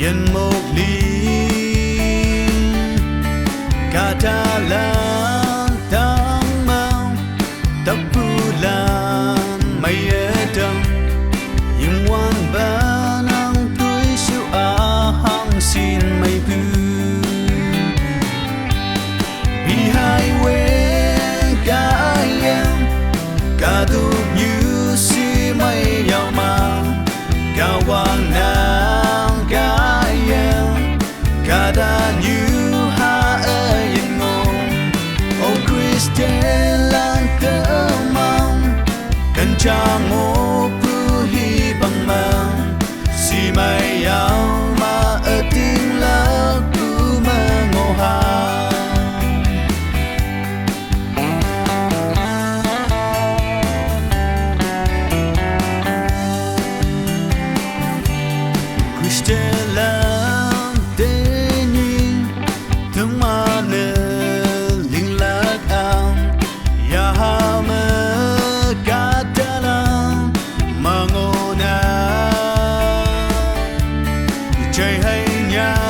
yên một ly cả ta lan tăng mau tập bulan mây đầm những quan ba nắng tuổi siêu hang xin mây bu Peehei weang kaiye Kahtoknyu shimei yaoma Kahwang kaiye nyuha üyin ngoh Christian lang temang kencang puhi bang mang shimei yaoma ting lagu mengoha Lang tên nhìn thương mà nè linh lạc ang yaoma kahta lang mà ngoh na chơi hay nhà